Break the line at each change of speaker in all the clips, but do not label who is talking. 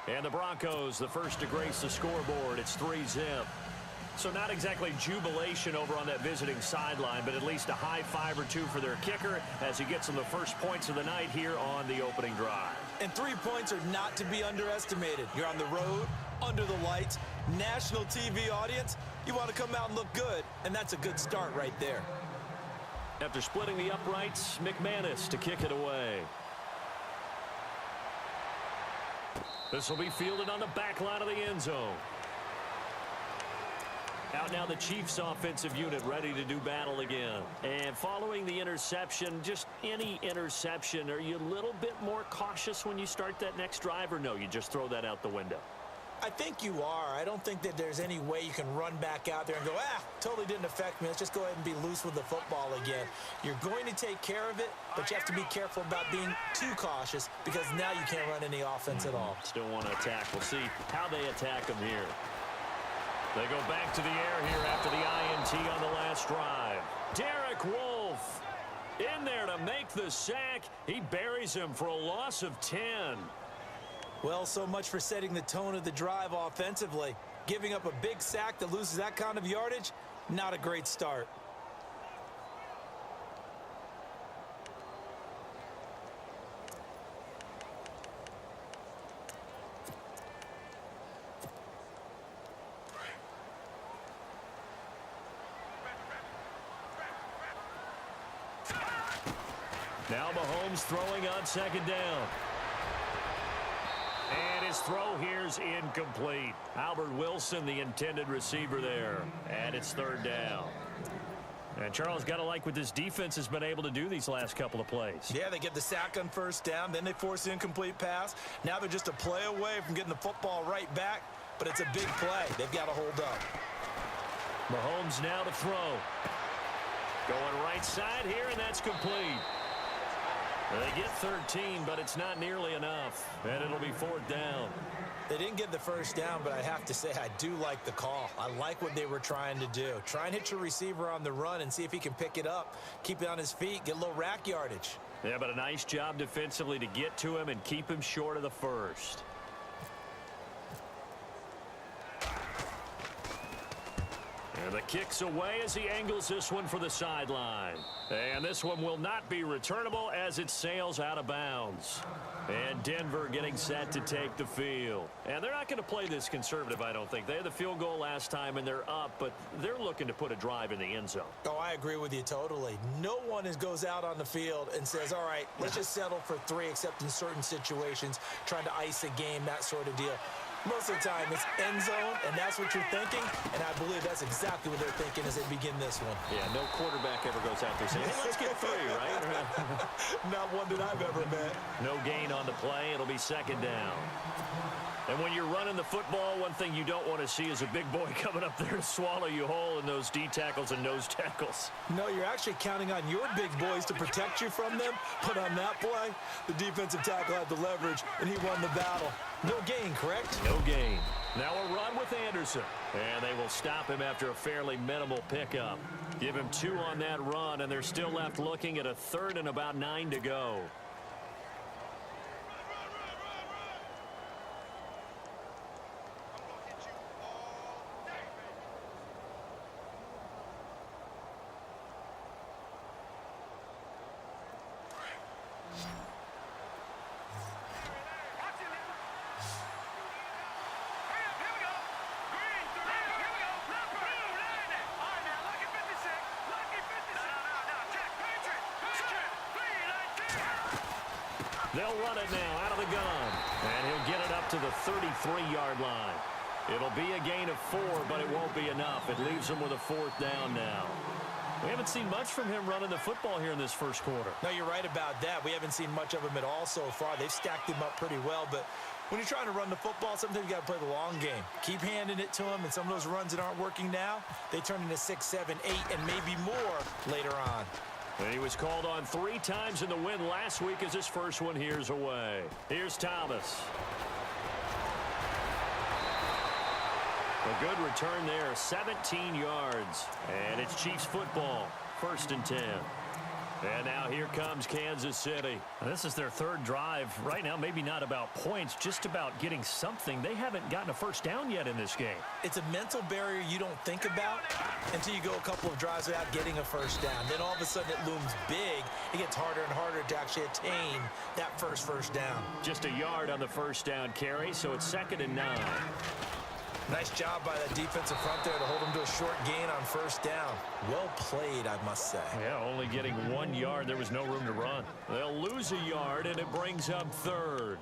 And the Broncos, the first to grace the scoreboard. It's 3-zip. So not exactly jubilation over on that visiting sideline, but at least a high five or two for their kicker as he gets them the first points of the night here on the opening drive.
And 3 points are not to be underestimated. You're on the road, under the lights, national TV audience. You want to come out and look good, and that's a good start right there.
After splitting the uprights, McManus to kick it away. This will be fielded on the back line of the end zone. Out now the Chiefs offensive unit ready to do battle again. And following the interception, just any interception, are you a little bit more cautious when you start that next drive, or no, you just throw that out the window?
I think you are. I don't think that there's any way you can run back out there and go, totally didn't affect me. Let's just go ahead and be loose with the football again. You're going to take care of it, but you have to be careful about being too cautious because now you can't run any offense at all.
Still want to attack. We'll see how they attack them here. They go back to the air here after the INT on the last drive. Derek Wolfe in there to make the sack. He buries him for a loss of 10.
Well, so much for setting the tone of the drive offensively. Giving up a big sack that loses that kind of yardage, not a great start.
Now Mahomes throwing on second down. And his throw here's incomplete. Albert Wilson, the intended receiver there. And it's third down. And Charles, got to like what this defense has been able to do these last couple of plays.
Yeah, they get the sack on first down. Then they force the incomplete pass. Now they're just a play away from getting the football right back. But it's a big play. They've got to hold up.
Mahomes now to throw. Going right side here, and that's complete. They get 13, but it's not nearly enough. And it'll be fourth down.
They didn't get the first down, but I have to say I do like the call. I like what they were trying to do. Try and hit your receiver on the run and see if he can pick it up. Keep it on his feet, get a little rack yardage.
Yeah, but a nice job defensively to get to him and keep him short of the first. And the kick's away as he angles this one for the sideline. And this one will not be returnable as it sails out of bounds. And Denver getting set to take the field. And they're not going to play this conservative, I don't think. They had the field goal last time, and they're up, but they're looking to put a drive in the end zone.
Oh, I agree with you totally. No one goes out on the field and says, all right, let's just settle for 3, except in certain situations, trying to ice a game, that sort of deal. Most of the time, it's end zone, and that's what you're thinking, and I believe that's exactly what they're thinking as they begin this one.
Yeah, no quarterback ever goes out there saying, hey, let's get 3, right?
Not one that I've ever met.
No gain on the play. It'll be second down. And when you're running the football, one thing you don't want to see is a big boy coming up there to swallow you whole in those D tackles and nose tackles.
No, you're actually counting on your big boys to protect you from them. But on that play, the defensive tackle had the leverage, and he won the battle. No gain, correct?
No gain. Now a run with Anderson. And they will stop him after a fairly minimal pickup. Give him 2 on that run, and they're still left looking at a third and about 9 to go. They'll run it now out of the gun. And he'll get it up to the 33-yard line. It'll be a gain of 4, but it won't be enough. It leaves them with a fourth down now. We haven't seen much from him running the football here in this first quarter.
No, you're right about that. We haven't seen much of him at all so far. They've stacked him up pretty well, but when you're trying to run the football, sometimes you got to play the long game. Keep handing it to him, and some of those runs that aren't working now, they turn into 6, 7, 8, and maybe more later on.
And he was called on 3 times in the win last week as his first one here's away. Here's Thomas. A good return there, 17 yards. And it's Chiefs football, 1st and 10. And now here comes Kansas City.
This is their third drive. Right now, maybe not about points, just about getting something. They haven't gotten a first down yet in this game.
It's a mental barrier you don't think about until you go a couple of drives without getting a first down. Then all of a sudden it looms big. It gets harder and harder to actually attain that first down.
Just a yard on the first down carry, so it's 2nd and 9.
Nice job by that defensive front there to hold them to a short gain on first down. Well played, I must say.
Yeah, only getting 1 yard. There was no room to run. They'll lose a yard, and it brings up 3rd.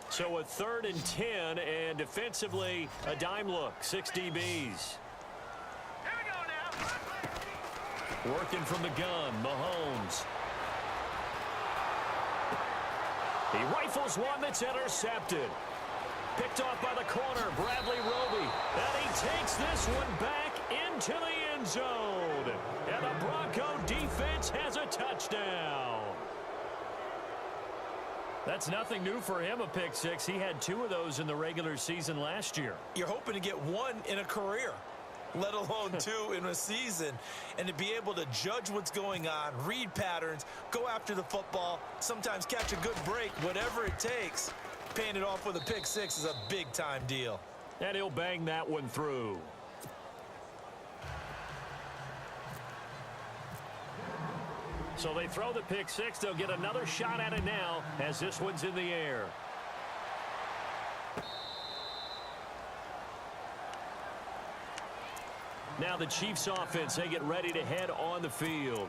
So a 3rd and 10, and defensively, a dime look, 6 DBs. Working from the gun, Mahomes. He rifles one that's intercepted. Picked off by the corner, Bradley Roby. And he takes this one back into the end zone. And the Bronco defense has a touchdown. That's nothing new for him, a pick six. He had 2 of those in the regular season last year.
You're hoping to get 1 in a career, let alone 2 in a season. And to be able to judge what's going on, read patterns, go after the football, sometimes catch a good break, whatever it takes, paying it off with a pick six is a big-time deal.
And he'll bang that one through. So they throw the pick six. They'll get another shot at it now as this one's in the air. Now the Chiefs offense, they get ready to head on the field.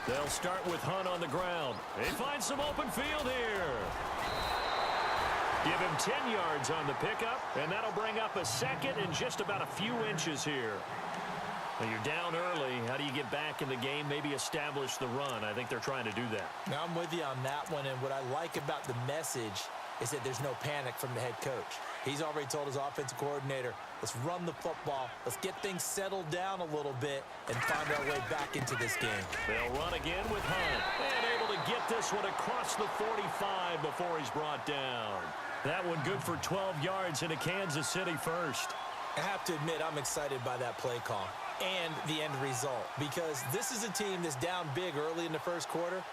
They'll start with Hunt on the ground. They find some open field here. Give him 10 yards on the pickup, and that'll bring up a 2nd and just about a few inches here. Well, you're down early. How do you get back in the game? Maybe establish the run. I think they're trying to do that.
Now, I'm with you on that one, and what I like about the message is that there's no panic from the head coach. He's already told his offensive coordinator, let's run the football, let's get things settled down a little bit and find our way back into this game.
They'll run again with Hunt, and able to get this one across the 45 before he's brought down. That one good for 12 yards in a Kansas City first.
I have to admit, I'm excited by that play call and the end result, because this is a team that's down big early in the first quarter,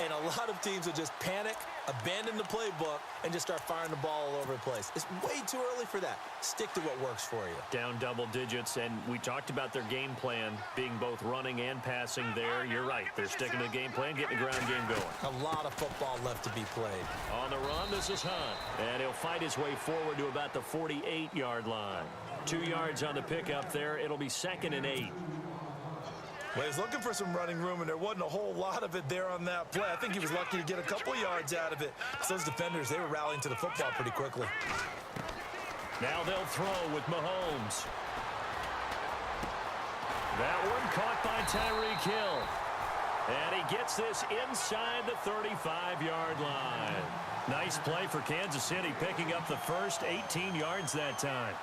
and a lot of teams will just panic, abandon the playbook, and just start firing the ball all over the place. It's way too early for that. Stick to what works for you.
Down double digits, and we talked about their game plan being both running and passing there. You're right. They're sticking to the game plan, getting the ground game going.
A lot of football left to be played.
On the run, this is Hunt, and he'll fight his way forward to about the 48-yard line. 2 yards on the pickup there. It'll be 2nd and 8.
Well, he's looking for some running room, and there wasn't a whole lot of it there on that play. I think he was lucky to get a couple yards out of it. So those defenders, they were rallying to the football pretty quickly.
Now they'll throw with Mahomes. That one caught by Tyreek Hill. And he gets this inside the 35-yard line. Nice play for Kansas City, picking up the first 18 yards that time.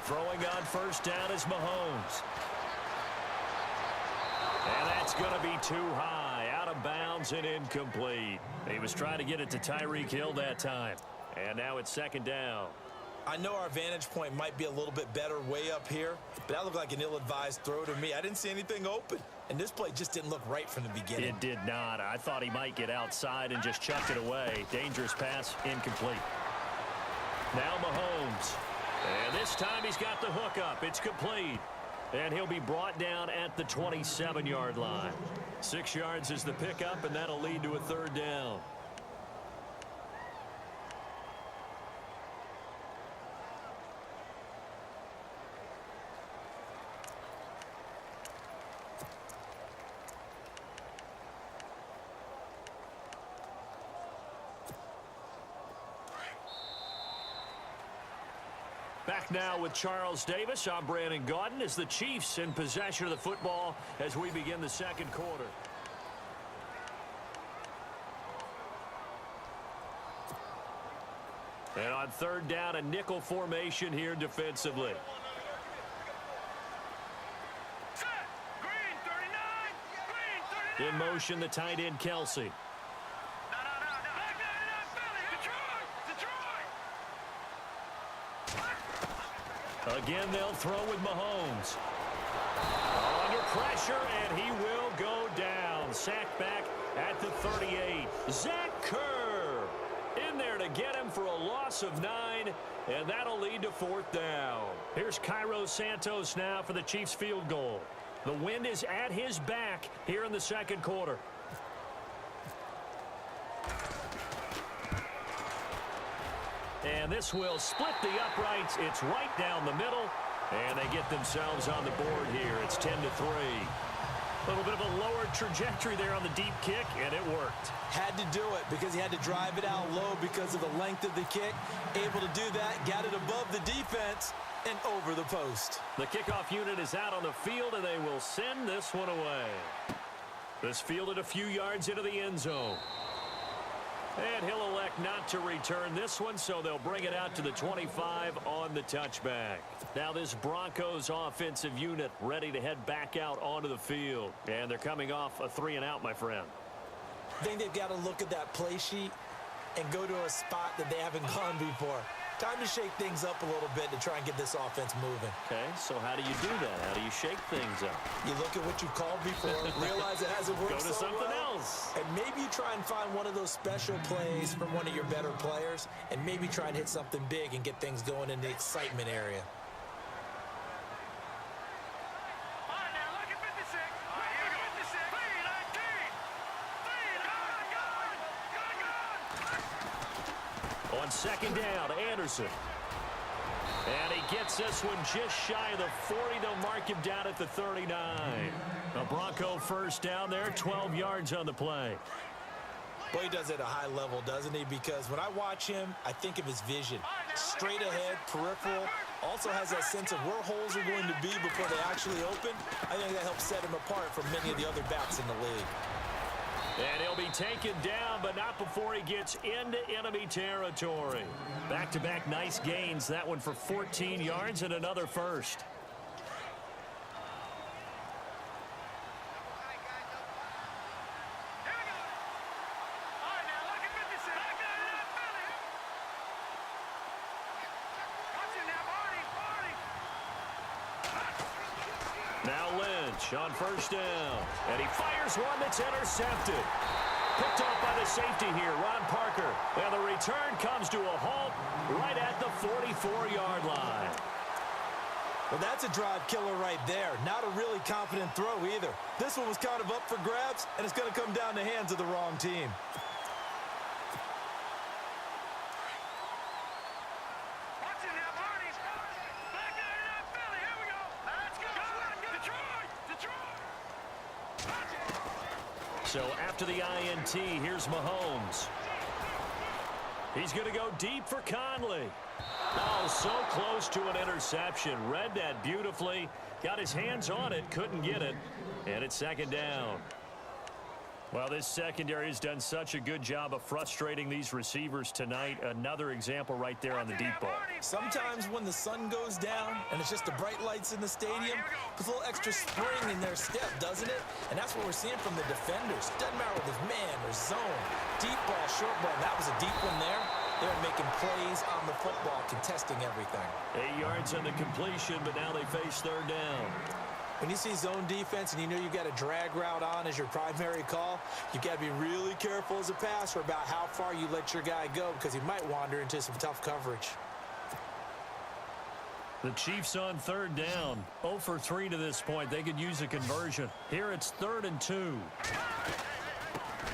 Throwing on first down is Mahomes. And that's going to be too high. Out of bounds and incomplete. He was trying to get it to Tyreek Hill that time. And now it's 2nd down.
I know our vantage point might be a little bit better way up here, but that looked like an ill-advised throw to me. I didn't see anything open. And this play just didn't look right from the beginning.
It did not. I thought he might get outside and just chuck it away. Dangerous pass, incomplete. Now Mahomes. And this time he's got the hook up. It's complete. And he'll be brought down at the 27-yard line. 6 yards is the pickup, and that'll lead to a 3rd down. back now with Charles Davis. I'm Brandon Gaudin as the Chiefs in possession of the football as we begin the second quarter. And on third down, a nickel formation here defensively. In motion, the tight end, Kelsey. Again, they'll throw with Mahomes. Under pressure, and he will go down. Sacked back at the 38. Zach Kerr in there to get him for a loss of 9, and that'll lead to fourth down. Here's Cairo Santos now for the Chiefs field goal. The wind is at his back here in the second quarter. And this will split the uprights. It's right down the middle, and they get themselves on the board here. It's 10-3. A little bit of a lower trajectory there on the deep kick, and it worked.
Had to do it because he had to drive it out low because of the length of the kick. Able to do that, got it above the defense and over the post.
The kickoff unit is out on the field, and they will send this one away. This fielded a few yards into the end zone. And he'll elect not to return this one, so they'll bring it out to the 25 on the touchback. Now this Broncos offensive unit ready to head back out onto the field. And they're coming off a 3-and-out, my friend.
I think they've got to look at that play sheet and go to a spot that they haven't gone before. Time to shake things up a little bit to try and get this offense moving.
Okay, so how do you do that? How do you shake things up?
You look at what you've called before, realize it hasn't worked
Go to
so
something
well,
else.
and maybe you try and find one of those special plays from one of your better players, and maybe try and hit something big and get things going in the excitement area.
On second down, Anderson. And he gets this one just shy of the 40. They'll mark him down at the 39. A Bronco first down there, 12 yards on the play.
Boy, he does it at a high level, doesn't he? Because when I watch him, I think of his vision. Straight ahead, peripheral. Also has that sense of where holes are going to be before they actually open. I think that helps set him apart from many of the other backs in the league.
And he'll be taken down, but not before he gets into enemy territory. Back-to-back nice gains. That one for 14 yards and another first. Now Lynch on first down. And he fires one that's intercepted. Picked off by the safety here, Ron Parker. And the return comes to a halt right at the 44-yard line.
Well, that's a drive killer right there. Not a really confident throw either. This one was kind of up for grabs, and it's going to come down the hands of the wrong team.
So after the INT, here's Mahomes. He's going to go deep for Conley. Oh, so close to an interception. Read that beautifully. Got his hands on it, couldn't get it. And it's second down. Well, this secondary has done such a good job of frustrating these receivers tonight. Another example right there on the deep ball.
Sometimes when the sun goes down and it's just the bright lights in the stadium, puts a little extra spring in their step, doesn't it? And that's what we're seeing from the defenders. Doesn't matter whether it's man or zone. Deep ball, short ball. That was a deep one there. They're making plays on the football, contesting everything.
8 yards on the completion, but now they face third down.
When you see zone defense and you know you've got a drag route on as your primary call, you've got to be really careful as a passer about how far you let your guy go because he might wander into some tough coverage.
The Chiefs on third down. 0 for 3 to this point. They could use a conversion. Here it's 3rd and 2.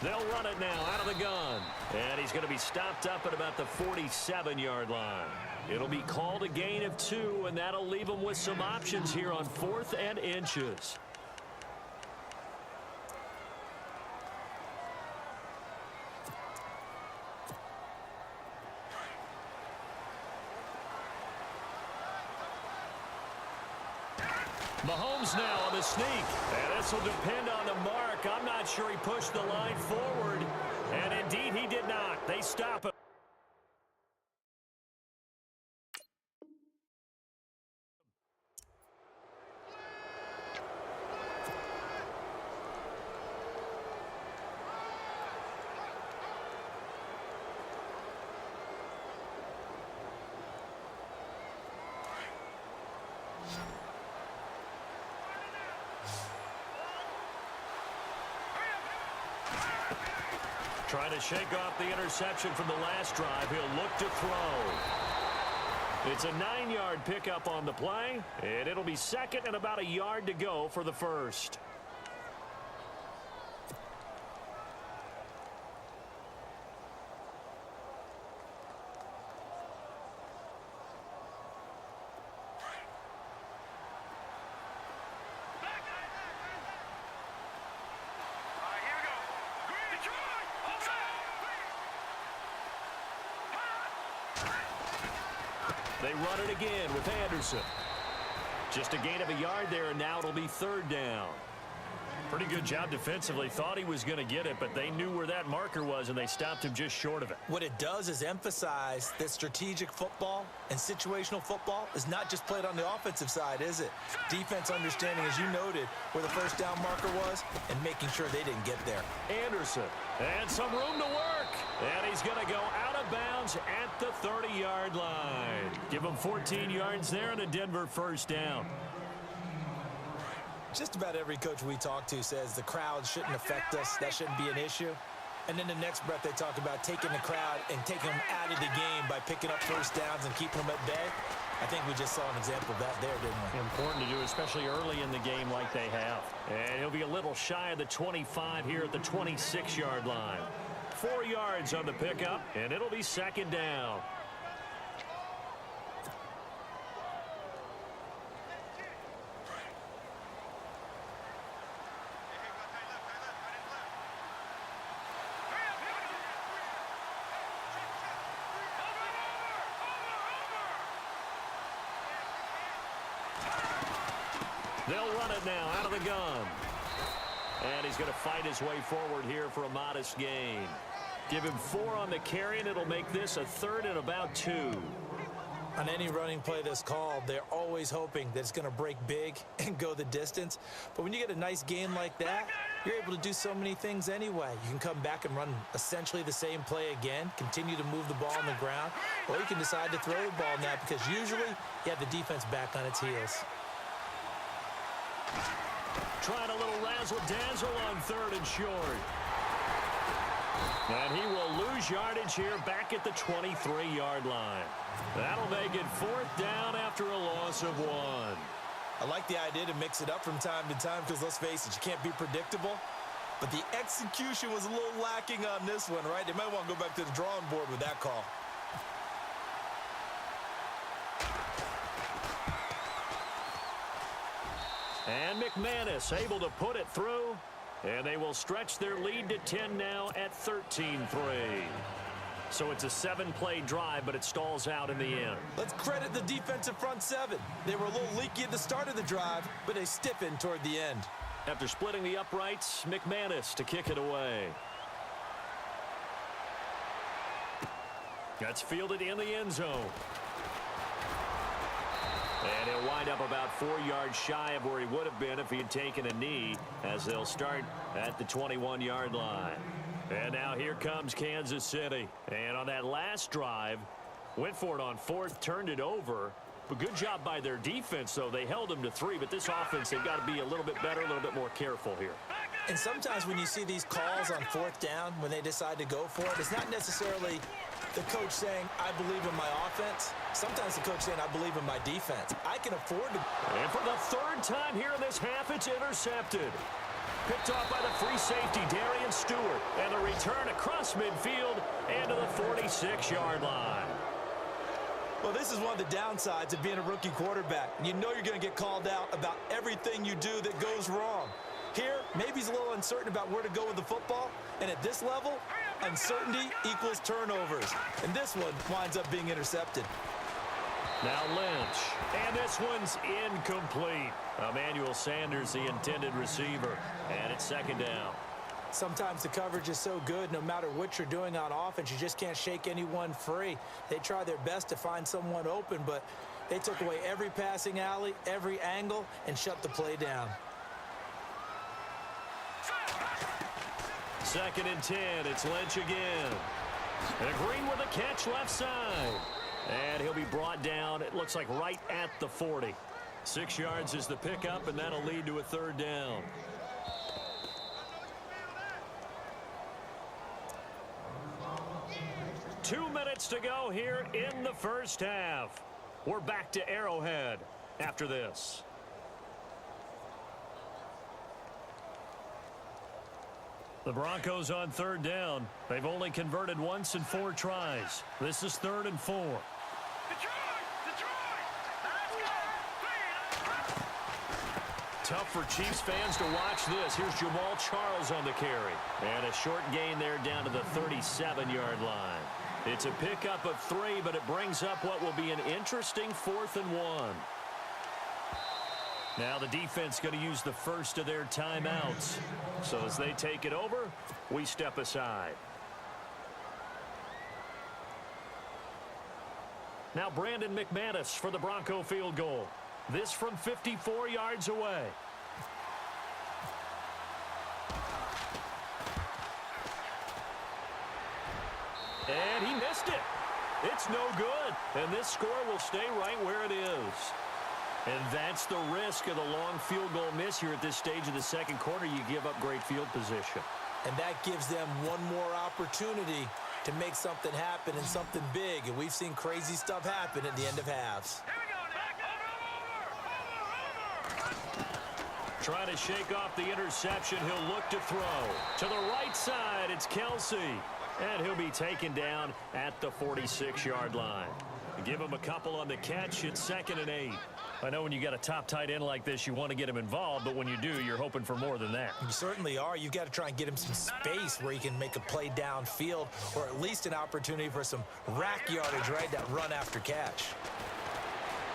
They'll run it now out of the gun. And he's going to be stopped up at about the 47-yard line. It'll be called a gain of 2, and that'll leave them with some options here on 4th and inches. Mahomes now on the sneak. And this will depend on the mark. I'm not sure he pushed the line forward. And indeed he did not. They stop him. Trying to shake off the interception from the last drive. He'll look to throw. It's a 9-yard pickup on the play, and it'll be second and about a yard to go for the first. They run it again with Anderson. Just a gain of a yard there, and now it'll be third down. Pretty good job defensively. Thought he was going to get it, but they knew where that marker was, and they stopped him just short of it.
What it does is emphasize that strategic football and situational football is not just played on the offensive side, is it? Defense understanding, as you noted, where the first down marker was and making sure they didn't get there.
Anderson, and some room to work. And he's going to go out of bounds at the 30-yard line. Give him 14 yards there and a Denver first down.
Just about every coach we talk to says the crowd shouldn't affect us. That shouldn't be an issue. And then the next breath they talk about taking the crowd and taking them out of the game by picking up first downs and keeping them at bay. I think we just saw an example of that there, didn't we?
Important to do, especially early in the game like they have. And he'll be a little shy of the 25 here at the 26-yard line. 4 yards on the pickup, and it'll be second down. They'll run it now out of the gun. And he's going to fight his way forward here for a modest gain. Give him 4 on the carry, and it'll make this a third and about 2.
On any running play that's called, they're always hoping that it's going to break big and go the distance. But when you get a nice gain like that, you're able to do so many things anyway. You can come back and run essentially the same play again, continue to move the ball on the ground, or you can decide to throw the ball now because usually you have the defense back on its heels.
Trying a little razzle-dazzle on third and short. And he will lose yardage here back at the 23-yard line. That'll make it fourth down after a loss of 1.
I like the idea to mix it up from time to time because, let's face it, you can't be predictable. But the execution was a little lacking on this one, right? They might want to go back to the drawing board with that call.
And McManus able to put it through. And they will stretch their lead to 10 now at 13-3. So it's a 7-play drive, but it stalls out in the end.
Let's credit the defensive front 7. They were a little leaky at the start of the drive, but they stiffened toward the end.
After splitting the uprights, McManus to kick it away. That's fielded in the end zone. And he'll wind up about 4 yards shy of where he would have been if he had taken a knee, as they'll start at the 21-yard line. And now here comes Kansas City. And on that last drive, went for it on 4th, turned it over. But good job by their defense, though. They held them to 3, but this offense, they've got to be a little bit better, a little bit more careful here.
And sometimes when you see these calls on 4th down, when they decide to go for it, it's not necessarily the coach saying, I believe in my offense. Sometimes the coach saying, I believe in my defense. I can afford to.
And for the 3rd time here in this half, it's intercepted. Picked off by the free safety, Darian Stewart. And the return across midfield and to the 46-yard line.
Well, this is one of the downsides of being a rookie quarterback. You know you're going to get called out about everything you do that goes wrong. Here, maybe he's a little uncertain about where to go with the football. And at this level, uncertainty equals turnovers. And this one winds up being intercepted.
Now Lynch. And this one's incomplete. Emmanuel Sanders, the intended receiver. And it's second down.
Sometimes the coverage is so good, no matter what you're doing on offense, you just can't shake anyone free. They try their best to find someone open, but they took away every passing alley, every angle, and shut the play down.
2nd and 10. It's Lynch again. And Green with a catch left side. And he'll be brought down, it looks like right at the 40. 6 yards is the pickup, and that'll lead to a 3rd down. Two minutes to go here in the first half. We're back to Arrowhead after this. The Broncos on 3rd down. They've only converted once in 4 tries. This is 3rd and 4. Tough for Chiefs fans to watch this. Here's Jamal Charles on the carry. And a short gain there down to the 37-yard line. It's a pickup of 3, but it brings up what will be an interesting 4th and 1. Now the defense going to use the first of their timeouts. So as they take it over, we step aside. Now Brandon McManus for the Bronco field goal. This from 54 yards away. And he missed it. It's no good. And this score will stay right where it is. And that's the risk of the long field goal miss here at this stage of the second quarter. You give up great field position.
And that gives them one more opportunity to make something happen and something big. And we've seen crazy stuff happen at the end of halves.
Trying to shake off the interception. He'll look to throw. To the right side, it's Kelsey. And he'll be taken down at the 46-yard line. Give him a couple on the catch. It's 2nd and 8. I know when you got a top tight end like this, you want to get him involved, but when you do, you're hoping for more than that.
You certainly are. You've got to try and get him some space where he can make a play downfield, or at least an opportunity for some rack yardage, right? That run after catch.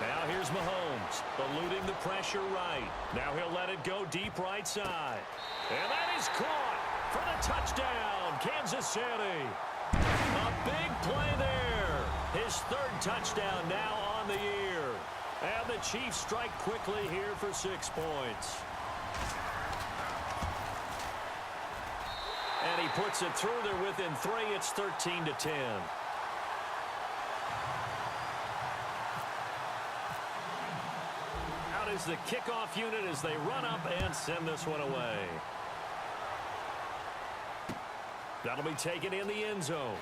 Now here's Mahomes, eluding the pressure right. Now he'll let it go deep right side. And that is caught for the touchdown, Kansas City. A big play there. His 3rd touchdown now on the year. And the Chiefs strike quickly here for 6 points. And he puts it through there within 3. It's 13-10. Out is the kickoff unit as they run up and send this one away. That'll be taken in the end zone.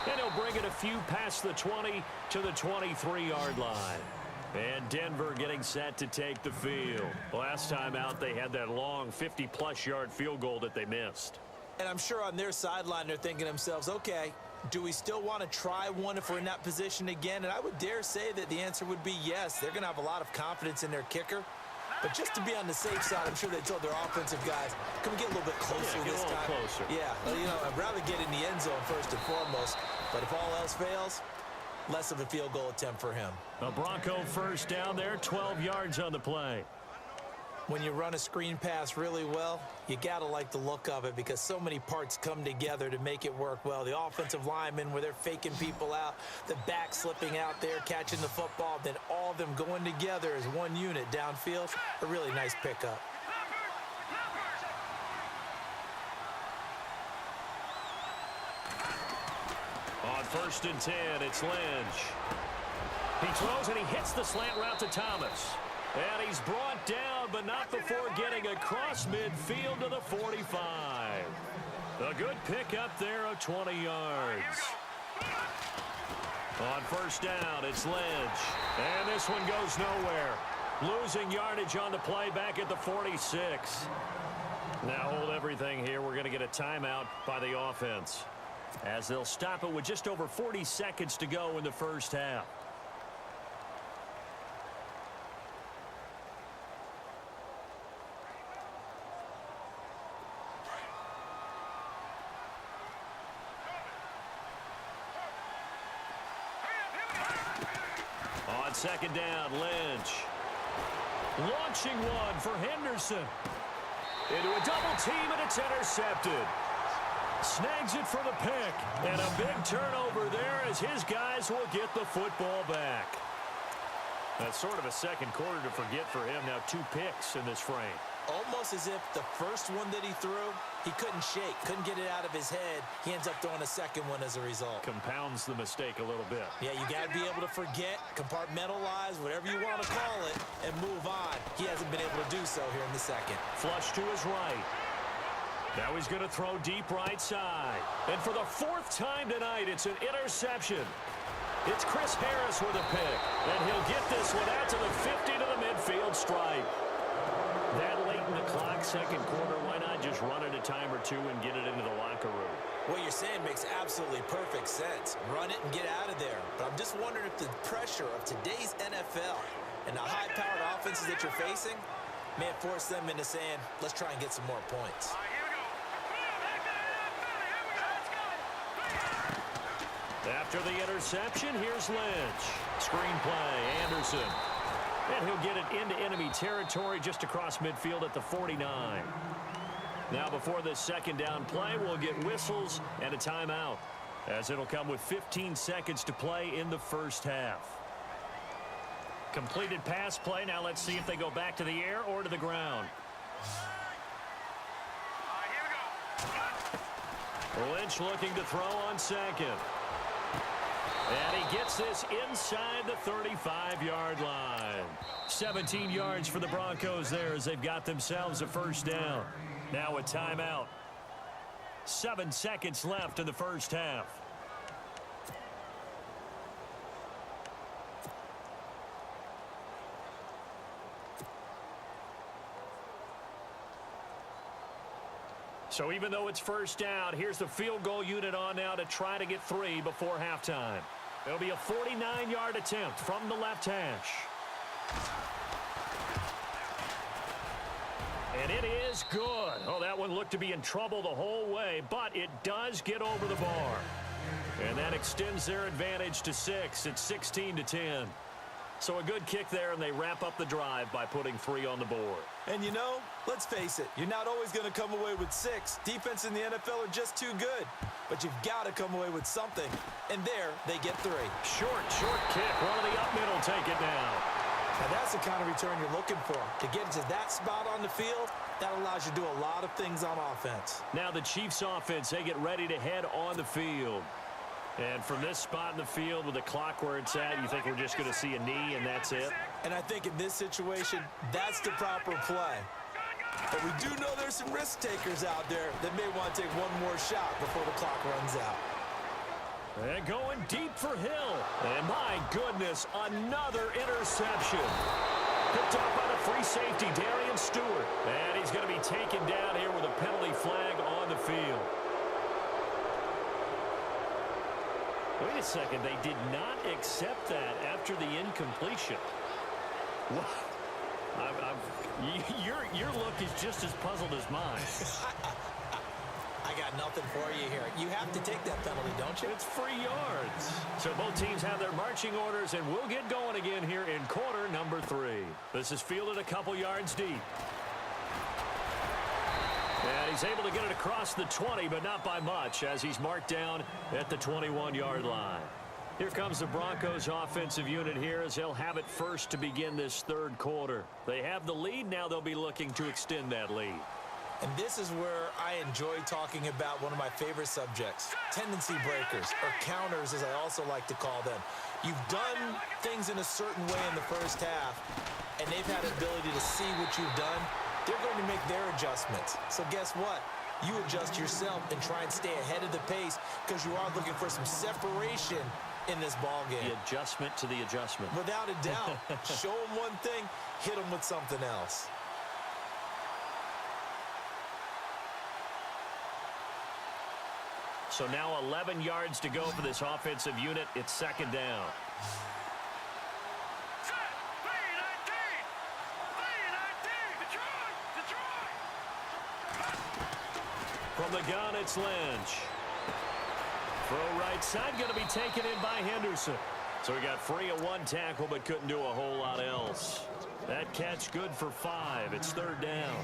And he'll bring it a few past the 20 to the 23-yard line. And Denver getting set to take the field. Last time out, they had that long 50-plus yard field goal that they missed.
And I'm sure on their sideline, they're thinking to themselves, okay, do we still want to try one if we're in that position again? And I would dare say that the answer would be yes. They're going to have a lot of confidence in their kicker. But just to be on the safe side, I'm sure they told their offensive guys, can we get a little bit closer this time?
Closer.
Yeah, well, you know, I'd rather get in the end zone first and foremost. But if all else fails, less of a field goal attempt for him.
A Bronco first down there, 12 yards on the play.
When you run a screen pass really well, you got to like the look of it because so many parts come together to make it work well. The offensive linemen where they're faking people out, the back slipping out there, catching the football, then all of them going together as one unit downfield. A really nice pickup.
On 1st and 10, it's Lynch. He throws and he hits the slant route to Thomas. And he's brought down, but not before getting across midfield to the 45. A good pickup there of 20 yards. On 1st down, it's Lynch. And this one goes nowhere. Losing yardage on the play back at the 46. Now hold everything here. We're going to get a timeout by the offense, as they'll stop it with just over 40 seconds to go in the first half. second down, Lynch. Launching one for Henderson. Into a double team, and it's intercepted. Snags it for the pick. And a big turnover there as his guys will get the football back. That's sort of a second quarter to forget for him. Now 2 picks in this frame.
Almost as if the first one that he threw, he couldn't shake, couldn't get it out of his head. He ends up throwing a second one as a result.
Compounds the mistake a little bit.
Yeah, you got to be able to forget, compartmentalize, whatever you want to call it, and move on. He hasn't been able to do so here in the second.
Flush to his right. Now he's going to throw deep right side. And for the 4th time tonight, it's an interception. It's Chris Harris with a pick. And he'll get this one out to the 50 to the midfield stripe. That late in the clock, second quarter, why not just run it a time or two and get it into the locker room?
What you're saying makes absolutely perfect sense. Run it and get out of there. But I'm just wondering if the pressure of today's NFL and the high-powered offenses that you're facing may have forced them into saying, let's try and get some more points.
After the interception, here's Lynch. Screen play, Anderson. And he'll get it into enemy territory just across midfield at the 49. Now before this second down play, we'll get whistles and a timeout, as it'll come with 15 seconds to play in the first half. Completed pass play. Now let's see if they go back to the air or to the ground. Lynch looking to throw on second. And he gets this inside the 35-yard line. 17 yards for the Broncos there as they've got themselves a first down. Now a timeout. 7 seconds left in the first half. So even though it's first down, here's the field goal unit on now to try to get 3 before halftime. It'll be a 49-yard attempt from the left hash. And it is good. Oh, that one looked to be in trouble the whole way, but it does get over the bar. And that extends their advantage to 6. It's 16-10. So a good kick there, and they wrap up the drive by putting 3 on the board.
And you know, let's face it, you're not always going to come away with 6. Defense in the NFL are just too good. But you've got to come away with something. And there, they get 3.
Short kick. One of the up middle take it down.
Now that's the kind of return you're looking for. To get to that spot on the field, that allows you to do a lot of things on offense.
Now the Chiefs offense, they get ready to head on the field. And from this spot in the field with the clock where it's at, you think we're just going to see a knee and that's it?
And I think in this situation, that's the proper play. But we do know there's some risk takers out there that may want to take one more shot before the clock runs out.
And going deep for Hill. And my goodness, another interception. Picked up by the free safety, Darian Stewart. And he's going to be taken down here with a penalty flag on the field. Wait a second, they did not accept that after the incompletion. What? Your look is just as puzzled as mine.
I got nothing for you here. You have to take that penalty, don't you?
It's free yards. So both teams have their marching orders, and we'll get going again here in quarter number 3. This is fielded a couple yards deep. And he's able to get it across the 20, but not by much, as he's marked down at the 21-yard line. Here comes the Broncos offensive unit here as they'll have it first to begin this third quarter. They have the lead. Now they'll be looking to extend that lead.
And this is where I enjoy talking about one of my favorite subjects, tendency breakers, or counters as I also like to call them. You've done things in a certain way in the first half, and they've had the ability to see what you've done. They're going to make their adjustments. So guess what? You adjust yourself and try and stay ahead of the pace because you are looking for some separation in this ball game.
The adjustment to the adjustment.
Without a doubt. Show them one thing, hit them with something else.
So now 11 yards to go for this offensive unit. It's second down. From the gun, it's Lynch. Throw right side, going to be taken in by Henderson. So he got free of one tackle but couldn't do a whole lot else. That catch good for 5. It's 3rd down.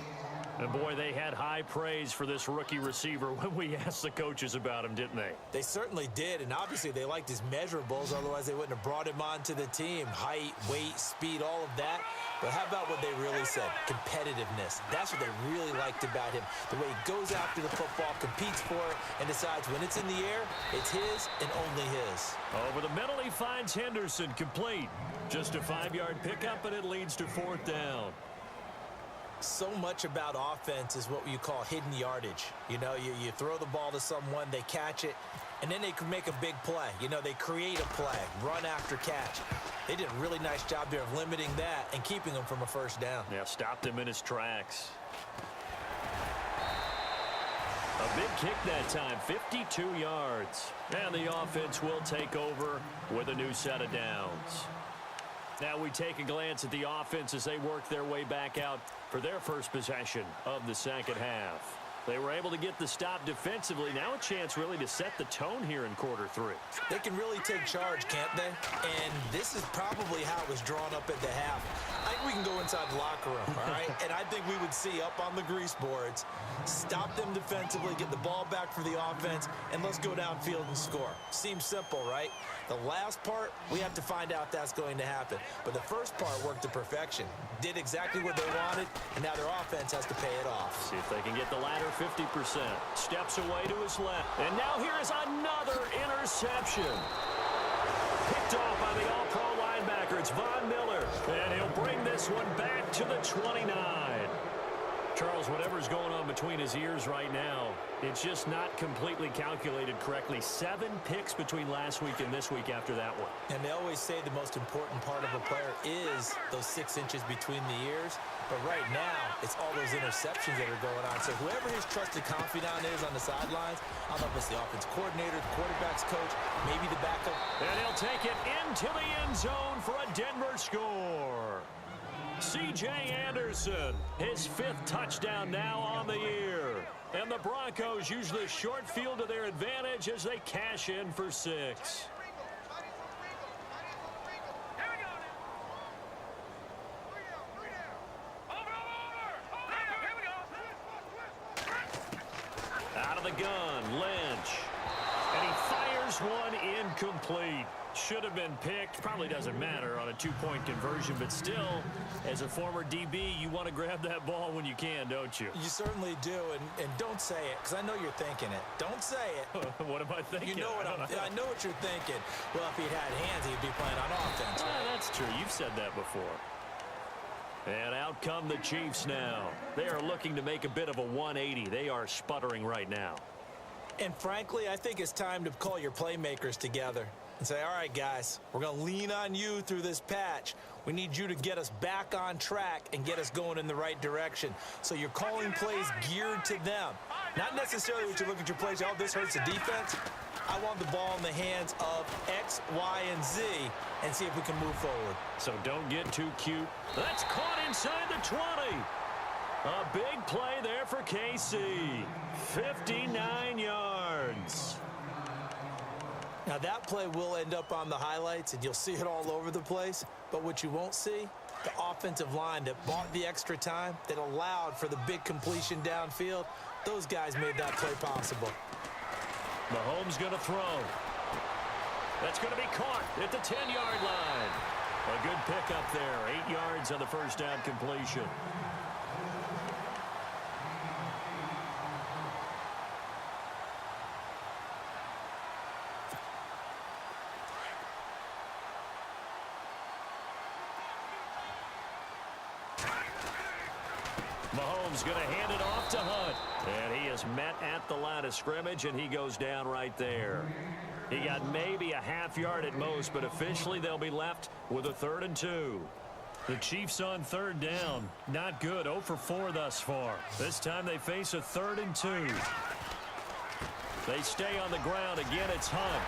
And, boy, they had high praise for this rookie receiver when we asked the coaches about him, didn't they?
They certainly did, and obviously they liked his measurables. Otherwise, they wouldn't have brought him onto the team. Height, weight, speed, all of that. But how about what they really said? Competitiveness. That's what they really liked about him. The way he goes after the football, competes for it, and decides when it's in the air, it's his and only his.
Over the middle, he finds Henderson complete. Just a 5-yard pickup, and it leads to 4th down.
So much about offense is what you call hidden yardage. You know, you throw the ball to someone, they catch it, and then they can make a big play. You know, they create a play, run after catch. They did a really nice job there of limiting that and keeping him from a 1st down.
Yeah, stopped him in his tracks. A big kick that time, 52 yards. And the offense will take over with a new set of downs. Now we take a glance at the offense as they work their way back out for their first possession of the second half. They were able to get the stop defensively. Now a chance really to set the tone here in quarter 3.
They can really take charge, can't they? And this is probably how it was drawn up at the half. I think we can go inside the locker room, all right? And I think we would see up on the grease boards, stop them defensively, get the ball back for the offense, and let's go downfield and score. Seems simple, right? The last part, we have to find out that's going to happen. But the first part worked to perfection. Did exactly what they wanted, and now their offense has to pay it off.
See if they can get the latter 50%. Steps away to his left. And now here is another interception. Picked off by the all-pro linebacker. It's Von Miller. And he'll bring this one back to the 29. Charles, whatever's going on between his ears right now, it's just not completely calculated correctly. 7 picks between last week and this week after that one.
And they always say the most important part of a player is those 6 inches between the ears. But right now, it's all those interceptions that are going on. So whoever his trusted confidant is on the sidelines, I don't know if it's the offense coordinator, the quarterback's coach, maybe the backup.
And he'll take it into the end zone for a Denver score. C.J. Anderson, his 5th touchdown now on the year. And the Broncos use the short field to their advantage as they cash in for 6. Out of the gun, Lynch. And he fires one incomplete. Should have been picked. Probably doesn't matter on a 2-point conversion, but still, as a former DB, you want to grab that ball when you can, don't you?
You certainly do, and don't say it, because I know you're thinking it. Don't say it.
What am I thinking?
You know what I know what you're thinking. Well, if he'd had hands, he'd be playing on offense.
Well, that's true. You've said that before. And out come the Chiefs now. They are looking to make a bit of a 180. They are sputtering right now.
And frankly, I think it's time to call your playmakers together and say, all right, guys, we're going to lean on you through this patch. We need you to get us back on track and get us going in the right direction. So you're calling plays geared to them. Not necessarily what you look at your plays, oh, this hurts the defense. I want the ball in the hands of X, Y, and Z and see if we can move forward.
So don't get too cute. That's caught inside the 20. A big play there for KC. 59 yards.
Now, that play will end up on the highlights, and you'll see it all over the place. But what you won't see, the offensive line that bought the extra time, that allowed for the big completion downfield, those guys made that play possible.
Mahomes going to throw. That's going to be caught at the 10-yard line. A good pickup there. 8 yards on the first down completion. Mahomes going to hand it off to Hunt. And he is met at the line of scrimmage, and he goes down right there. He got maybe a half yard at most, but officially they'll be left with a 3rd and 2. The Chiefs on 3rd down. Not good. 0 for 4 thus far. This time they face a 3rd and 2. They stay on the ground. Again, it's Hunt.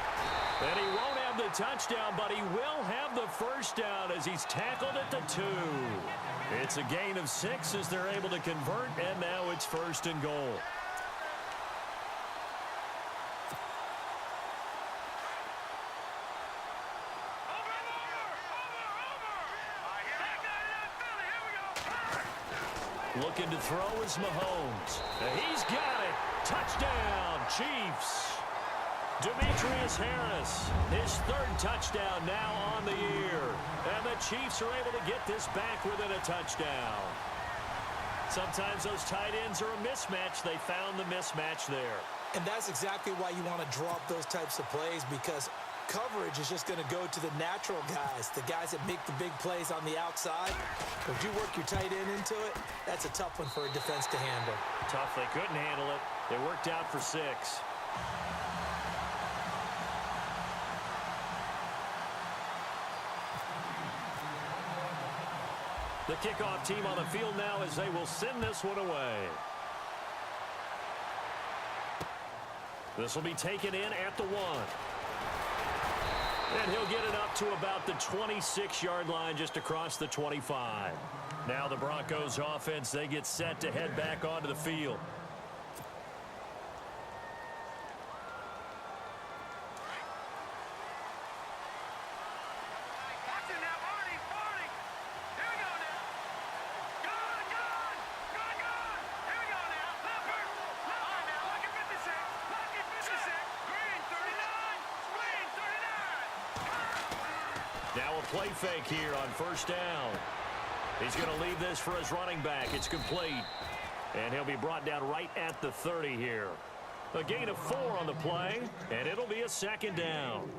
And he won't have the touchdown, but he will have the first down as he's tackled at the 2. It's a gain of 6 as they're able to convert, and now it's 1st and goal. Looking to throw is Mahomes. He's got it. Touchdown, Chiefs. Demetrius Harris, his third touchdown now on the year. And the Chiefs are able to get this back within a touchdown. Sometimes those tight ends are a mismatch. They found the mismatch there.
And that's exactly why you want to draw up those types of plays, because coverage is just going to go to the natural guys, the guys that make the big plays on the outside. But if you work your tight end into it, that's a tough one for a defense to handle.
Tough. They couldn't handle it. It worked out for 6. The kickoff team on the field now as they will send this one away. This will be taken in at the 1. And he'll get it up to about the 26-yard line, just across the 25. Now the Broncos offense, they get set to head back onto the field. Now a play fake here on first down. He's going to leave this for his running back. It's complete. And he'll be brought down right at the 30 here. A gain of 4 on the play, and it'll be a second down.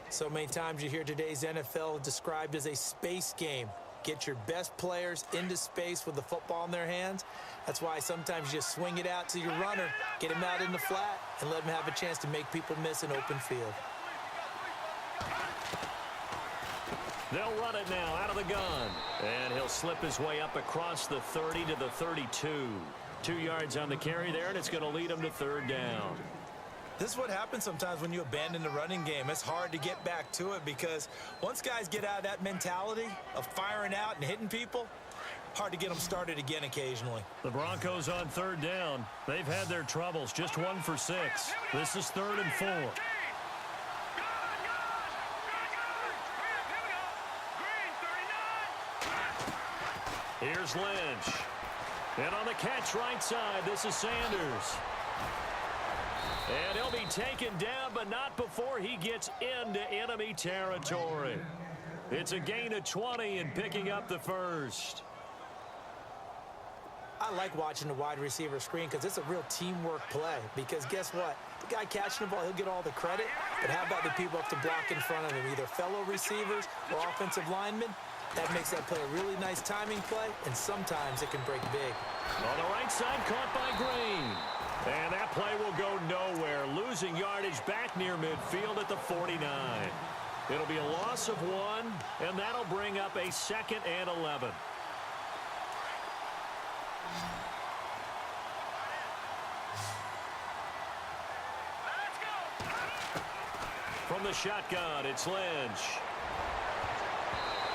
So many times you hear today's NFL described as a space game. Get your best players into space with the football in their hands. That's why sometimes you just swing it out to your runner, get him out in the flat, and let him have a chance to make people miss an open field.
They'll run it now out of the gun. And he'll slip his way up across the 30 to the 32. 2 yards on the carry there, and it's going to lead him to third down.
This is what happens sometimes when you abandon the running game. It's hard to get back to it because once guys get out of that mentality of firing out and hitting people, hard to get them started again occasionally.
The Broncos on third down. They've had their troubles. Just 1 for 6. This is 3rd and 4. Here's Lynch. And on the catch right side, this is Sanders. And he'll be taken down, but not before he gets into enemy territory. It's a gain of 20 and picking up the first.
I like watching the wide receiver screen because it's a real teamwork play. Because guess what? The guy catching the ball, he'll get all the credit. But how about the people up to block in front of him, either fellow receivers or offensive linemen? That makes that play a really nice timing play, and sometimes it can break big.
On the right side, caught by Green. And that play will go nowhere. Losing yardage back near midfield at the 49. It'll be a loss of 1, and that'll bring up a 2nd and 11. From the shotgun, it's Lynch.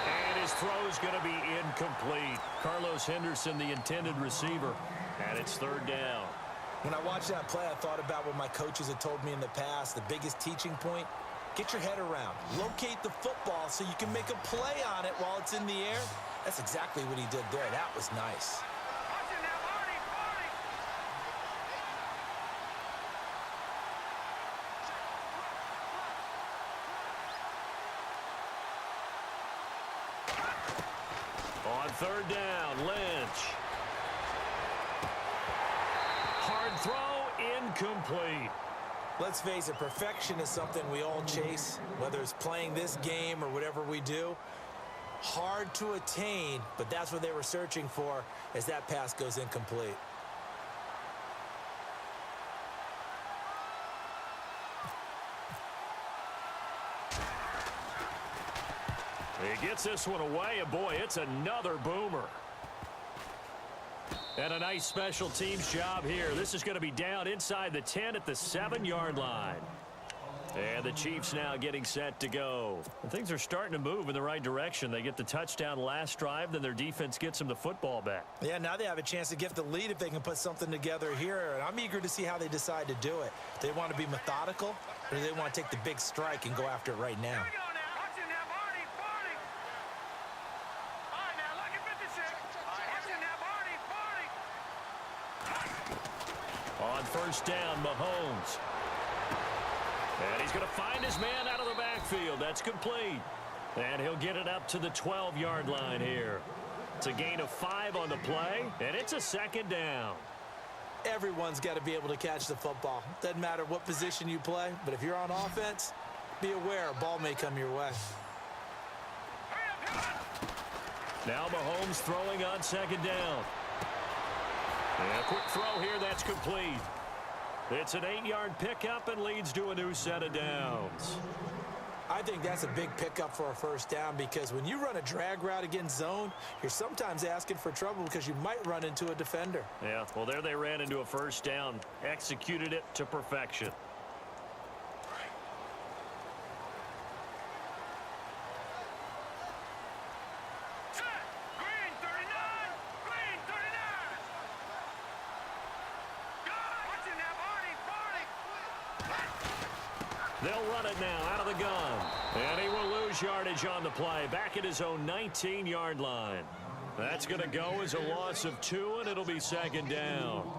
And his throw is going to be incomplete. Carlos Henderson, the intended receiver. And it's 3rd down.
When I watched that play, I thought about what my coaches had told me in the past. The biggest teaching point, get your head around. Locate the football so you can make a play on it while it's in the air. That's exactly what he did there. That was nice.
On 3rd down, Lynch. Hard throw, incomplete.
Let's face it, perfection is something we all chase, whether it's playing this game or whatever we do. Hard to attain, but that's what they were searching for as that pass goes incomplete.
He gets this one away, and boy, it's another boomer. And a nice special teams job here. This is going to be down inside the 10 at the 7-yard line. And the Chiefs now getting set to go. And things are starting to move in the right direction. They get the touchdown last drive, then their defense gets them the football back.
Yeah, now they have a chance to get the lead if they can put something together here. And I'm eager to see how they decide to do it. Do they want to be methodical, or do they want to take the big strike and go after it right now?
On first down, Mahomes. And he's going to find his man out of the backfield. That's complete. And he'll get it up to the 12-yard line here. It's a gain of 5 on the play, and it's a second down.
Everyone's got to be able to catch the football. Doesn't matter what position you play, but if you're on offense, be aware a ball may come your way.
Now Mahomes throwing on second down. And a quick throw here, that's complete. It's an 8-yard pickup and leads to a new set of downs.
I think that's a big pickup for a first down because when you run a drag route against zone, you're sometimes asking for trouble because you might run into a defender.
Yeah, well, there they ran into a first down, executed it to perfection. They'll run it now out of the gun. And he will lose yardage on the play. Back at his own 19-yard line. That's going to go as a loss of 2, and it'll be second down.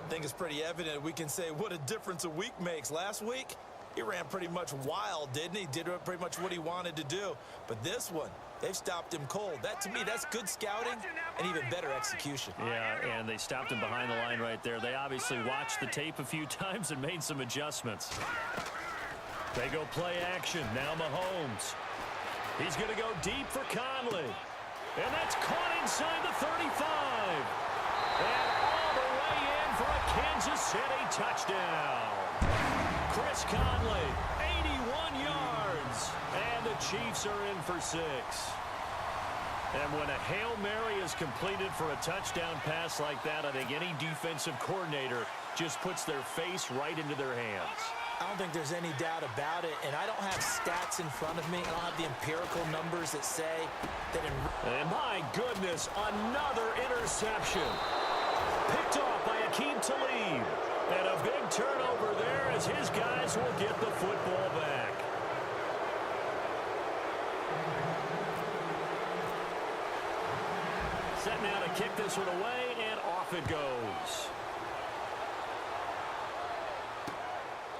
I think it's pretty evident we can say what a difference a week makes. Last week, he ran pretty much wild, didn't he? Did pretty much what he wanted to do. But this one, they've stopped him cold. That, to me, that's good scouting and even better execution.
Yeah, and they stopped him behind the line right there. They obviously watched the tape a few times and made some adjustments.
They go play action. Now Mahomes. He's going to go deep for Conley. And that's caught inside the 35. And all the way in for a Kansas City touchdown. Chris Conley, 81 yards. And the Chiefs are in for 6. And when a Hail Mary is completed for a touchdown pass like that, I think any defensive coordinator just puts their face right into their hands.
I don't think there's any doubt about it, and I don't have stats in front of me. I don't have the empirical numbers that say that
And my goodness, another interception. Picked off by Akeem Talib. And a big turnover there as his guys will get the football back. Set now to kick this one away, and off it goes.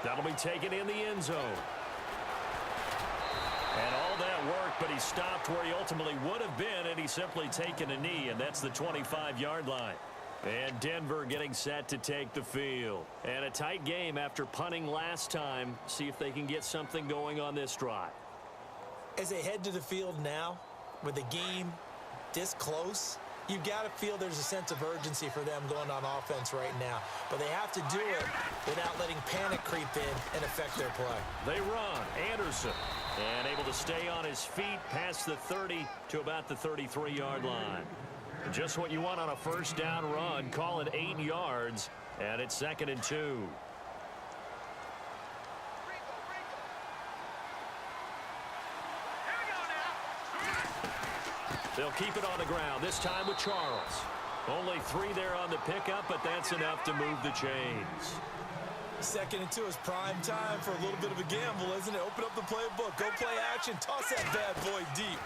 That'll be taken in the end zone. And all that work, but he stopped where he ultimately would have been, and he's simply taken a knee, and that's the 25-yard line. And Denver getting set to take the field. And a tight game after punting last time. See if they can get something going on this drive.
as they head to the field now, with the game this close, you've got to feel there's a sense of urgency for them going on offense right now. But they have to do it without letting panic creep in and affect their play.
They run. Anderson. And able to stay on his feet past the 30 to about the 33-yard line. Just what you want on a first down run. Call it 8 yards. And it's 2nd and 2. They'll keep it on the ground, this time with Charles. Only 3 there on the pickup, but that's enough to move the chains.
2nd and 2 is prime time for a little bit of a gamble, isn't it? Open up the playbook, go play action, toss that bad boy deep.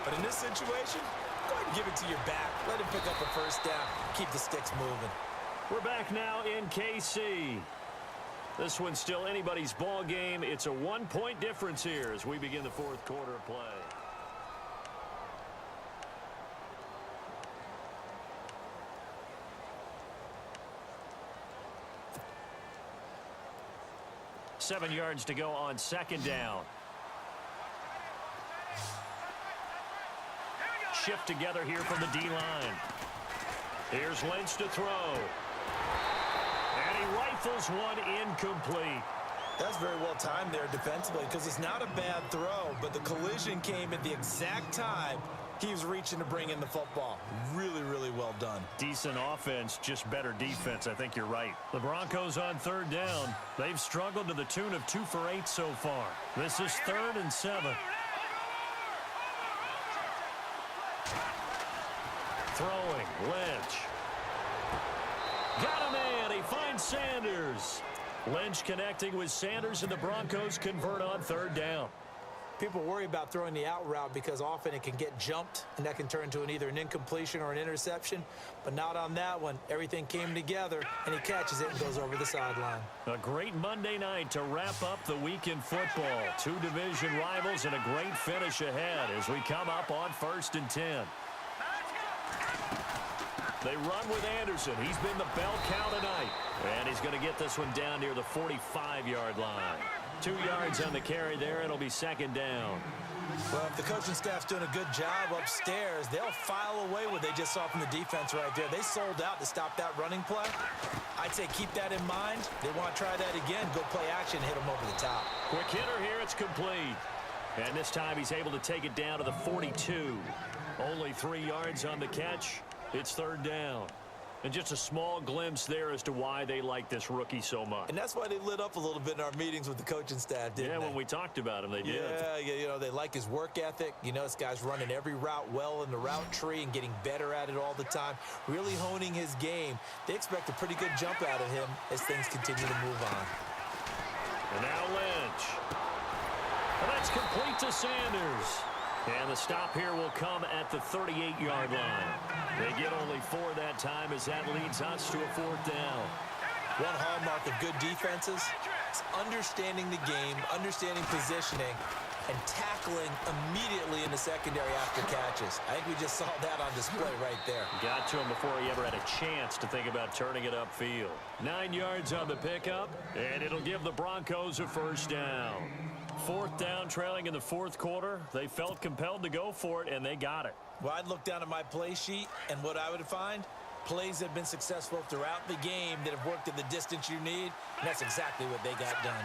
But in this situation, go ahead and give it to your back. Let him pick up a first down, keep the sticks moving.
We're back now in KC. This one's still anybody's ball game. It's a 1-point difference here as we begin the 4th quarter of play. Seven yards to go on 2nd down. Shift together here from the D-line. Here's Lynch to throw. And he rifles one incomplete.
That's very well timed there defensively because it's not a bad throw, but the collision came at the exact time he was reaching to bring in the football. Really, really well done.
Decent offense, just better defense. I think you're right. The Broncos on 3rd down. They've struggled to the tune of 2 for 8 so far. This is 3rd and 7. Throwing, Lynch. Got a man, he finds Sanders. Lynch connecting with Sanders, and the Broncos convert on 3rd down.
People worry about throwing the out route because often it can get jumped, and that can turn into either an incompletion or an interception. But not on that one. Everything came together, and he catches it and goes over the sideline.
A great Monday night to wrap up the week in football. Two division rivals and a great finish ahead as we come up on 1st and 10. They run with Anderson. He's been the bell cow tonight. And he's going to get this one down near the 45-yard line. 2 yards on the carry there. It'll be 2nd down.
Well, if the coaching staff's doing a good job upstairs, they'll file away what they just saw from the defense right there. They sold out to stop that running play. I'd say keep that in mind. They want to try that again. Go play action, hit them over the top.
Quick hitter here. It's complete. And this time he's able to take it down to the 42. Only 3 yards on the catch. It's 3rd down. And just a small glimpse there as to why they like this rookie so much.
And that's why they lit up a little bit in our meetings with the coaching staff, didn't they?
Yeah, when we talked about him, they did.
Yeah, you know, they like his work ethic. You know, this guy's running every route well in the route tree and getting better at it all the time, really honing his game. They expect a pretty good jump out of him as things continue to move on.
And now Lynch. And that's complete to Sanders. And the stop here will come at the 38-yard line. They get only 4 that time as that leads us to a 4th down.
One hallmark of good defenses is understanding the game, understanding positioning, and tackling immediately in the secondary after catches. I think we just saw that on display right there.
Got to him before he ever had a chance to think about turning it upfield. 9 yards on the pickup, and it'll give the Broncos a 1st down. 4th down, trailing in the 4th quarter. They felt compelled to go for it, and they got it.
Well, I'd look down at my play sheet, and what I would find, plays that have been successful throughout the game that have worked at the distance you need, and that's exactly what they got done.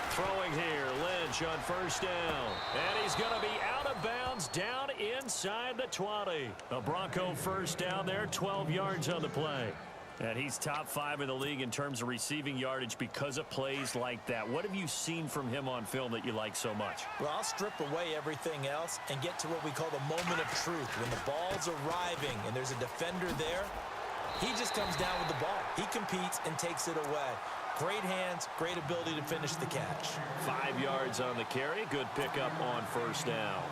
Throwing here, Lynch on 1st down. And he's going to be out of bounds down inside the 20. A Bronco 1st down there, 12 yards on the play. And he's top 5 in the league in terms of receiving yardage because of plays like that. What have you seen from him on film that you like so much?
Well, I'll strip away everything else and get to what we call the moment of truth. When the ball's arriving and there's a defender there, he just comes down with the ball. He competes and takes it away. Great hands, great ability to finish the catch.
5 yards on the carry. Good pickup on 1st down.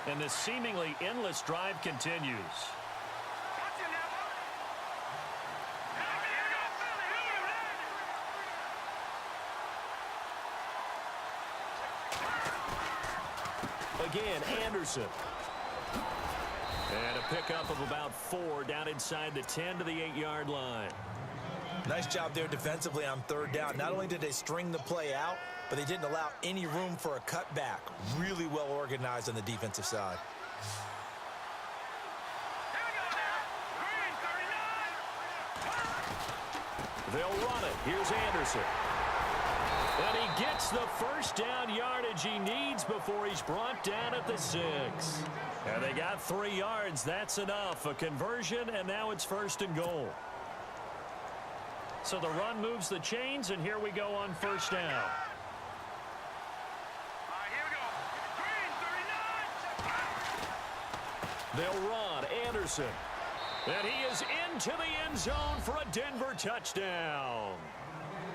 And this seemingly endless drive continues. Again, Anderson. And a pickup of about 4 down inside the 10 to the 8-yard line.
Nice job there defensively on 3rd down. Not only did they string the play out, but they didn't allow any room for a cutback. Really well organized on the defensive side.
They'll run it. Here's Anderson. And he gets the 1st down yardage he needs before he's brought down at the 6. And they got 3 yards. That's enough. A conversion, and now it's 1st and goal. So the run moves the chains, and here we go on 1st down. They'll run. Anderson. And he is into the end zone for a Denver touchdown.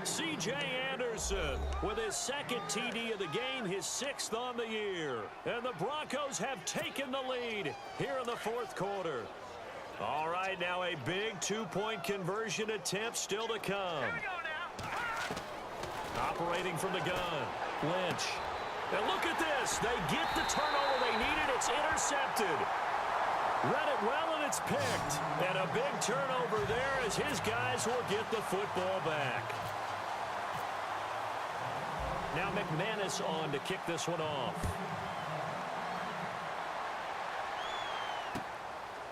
C.J. Anderson with his 2nd TD of the game, his 6th on the year. And the Broncos have taken the lead here in the 4th quarter. All right, now a big 2-point conversion attempt still to come. Operating from the gun, Lynch. And look at this. They get the turnover they needed. It's intercepted. Read it well, and it's picked. And a big turnover there as his guys will get the football back. Now McManus on to kick this one off.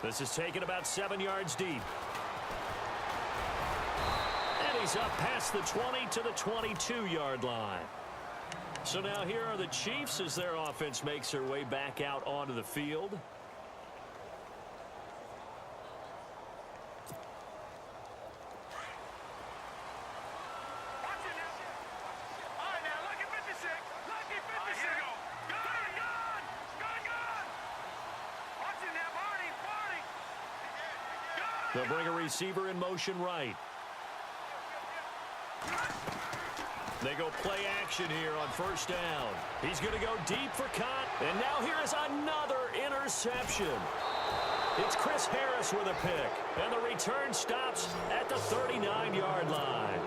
This is taken about 7 yards deep. And he's up past the 20 to the 22-yard line. So now here are the Chiefs as their offense makes their way back out onto the field. They'll bring a receiver in motion right.
They go play action here on first down. He's going to go deep for Cott. And now here is another interception. It's Chris Harris with a pick. And the return stops at the 39-yard line.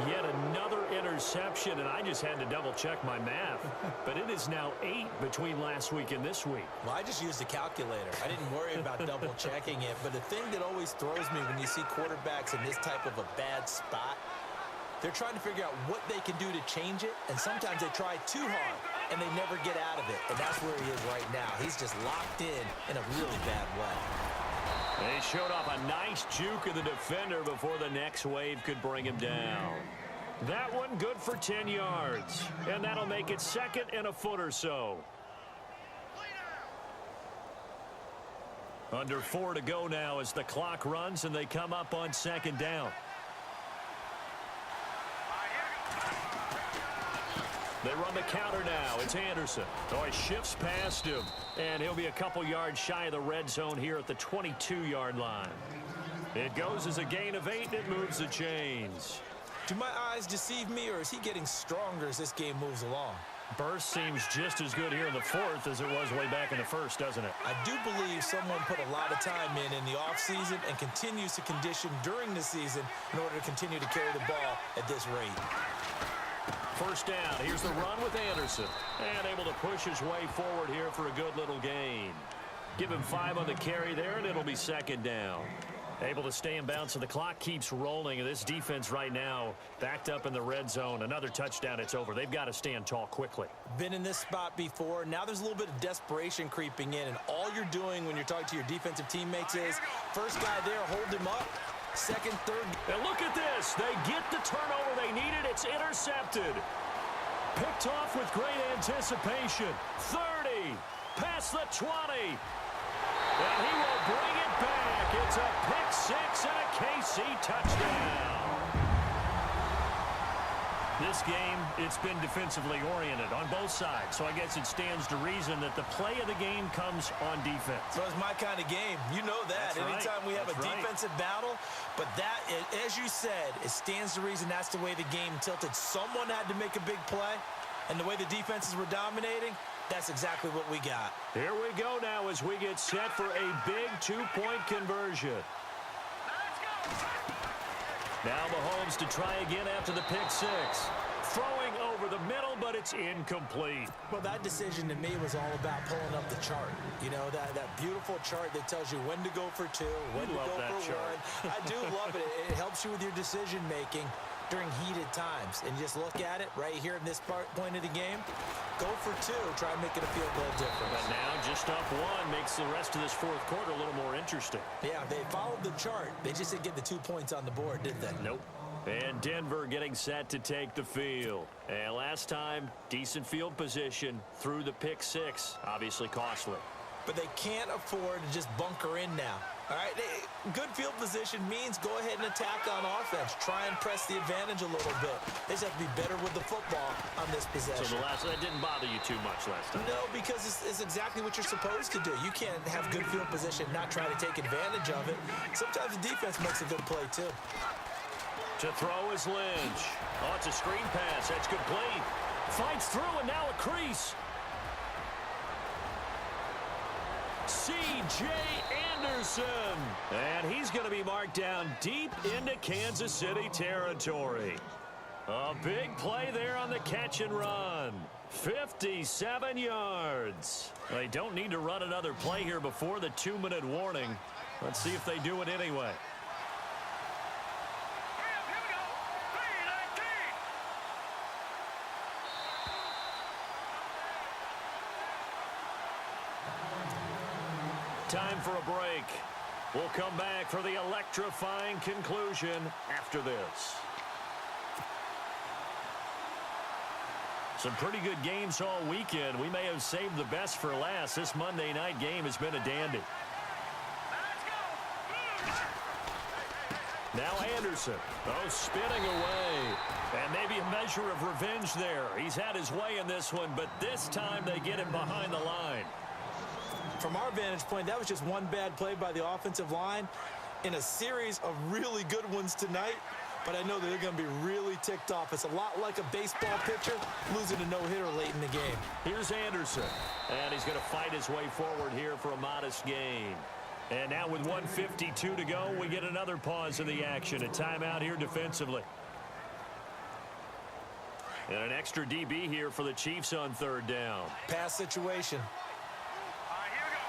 Yet another interception, and I just had to double-check my math. But it is now 8 between last week and this week.
Well, I just used a calculator. I didn't worry about double-checking it. But the thing that always throws me when you see quarterbacks in this type of a bad spot, they're trying to figure out what they can do to change it, and sometimes they try too hard, and they never get out of it. And that's where he is right now. He's just locked in a really bad way.
They showed off a nice juke of the defender before the next wave could bring him down. That one good for 10 yards, and that'll make it second and a foot or so. Under 4 to go now as the clock runs, and they come up on second down. They run the counter now. It's Anderson. Oh, he shifts past him. And he'll be a couple yards shy of the red zone here at the 22-yard line. It goes as a gain of 8, and it moves the chains.
Do my eyes deceive me, or is he getting stronger as this game moves along?
Burst seems just as good here in the fourth as it was way back in the first, doesn't it?
I do believe someone put a lot of time in the offseason and continues to condition during the season in order to continue to carry the ball at this rate.
First down. Here's the run with Anderson. And able to push his way forward here for a good little gain. Give him 5 on the carry there, and it'll be second down. Able to stay in bounds, so the clock keeps rolling. And this defense right now backed up in the red zone. Another touchdown, it's over. They've got to stand tall quickly.
Been in this spot before. Now there's a little bit of desperation creeping in. And all you're doing when you're talking to your defensive teammates is, first guy there, hold him up. Second, third.
And look at this. They get the turnover they needed. It's intercepted. Picked off with great anticipation. 30. Past the 20. And he will bring it back. It's a pick 6 and a KC touchdown. This game, it's been defensively oriented on both sides, so I guess it stands to reason that the play of the game comes on defense.
So it's my kind of game. You know that.
That's
Anytime
right.
we have
That's
a
right.
defensive battle, but that, as you said, it stands to reason that's the way the game tilted. Someone had to make a big play, and the way the defenses were dominating, that's exactly what we got.
Here we go now as we get set for a big 2-point conversion. Now Mahomes to try again after the pick 6. Throwing over the middle, but it's incomplete.
Well, that decision to me was all about pulling up the chart. You know, that beautiful chart that tells you when to go for 2, when to go for 1. I do love it. It helps you with your decision-making during heated times. And just look at it right here in this point of the game. Go for 2. Try and make it a field goal difference.
But now just up 1 makes the rest of this fourth quarter a little more interesting.
Yeah, they followed the chart. They just didn't get the 2 points on the board, did they?
Nope. And Denver getting set to take the field. And last time, decent field position through the pick 6. Obviously costly.
But they can't afford to just bunker in now. All right, good field position means go ahead and attack on offense. Try and press the advantage a little bit. They just have to be better with the football on this possession.
So that didn't bother you too much last time?
No, because it's exactly what you're supposed to do. You can't have good field position and not try to take advantage of it. Sometimes the defense makes a good play, too.
To throw is Lynch. Oh, it's a screen pass. That's complete. Fights through, and now a crease. C.J. Anderson. And he's going to be marked down deep into Kansas City territory. A big play there on the catch and run. 57 yards. They don't need to run another play here before the 2-minute warning. Let's see if they do it anyway. Time for a break. We'll come back for the electrifying conclusion after this. Some pretty good games all weekend. We may have saved the best for last. This Monday night game has been a dandy. Now Anderson. Oh, spinning away. And maybe a measure of revenge there. He's had his way in this one, but this time they get him behind the line.
From our vantage point, that was just one bad play by the offensive line in a series of really good ones tonight. but I know that they're going to be really ticked off. It's a lot like a baseball pitcher losing a no-hitter late in the game.
Here's Anderson, and he's going to fight his way forward here for a modest gain. And now with 1:52 to go, we get another pause in the action. A timeout here defensively. And an extra DB here for the Chiefs on third down.
Pass situation.
All right, here we go.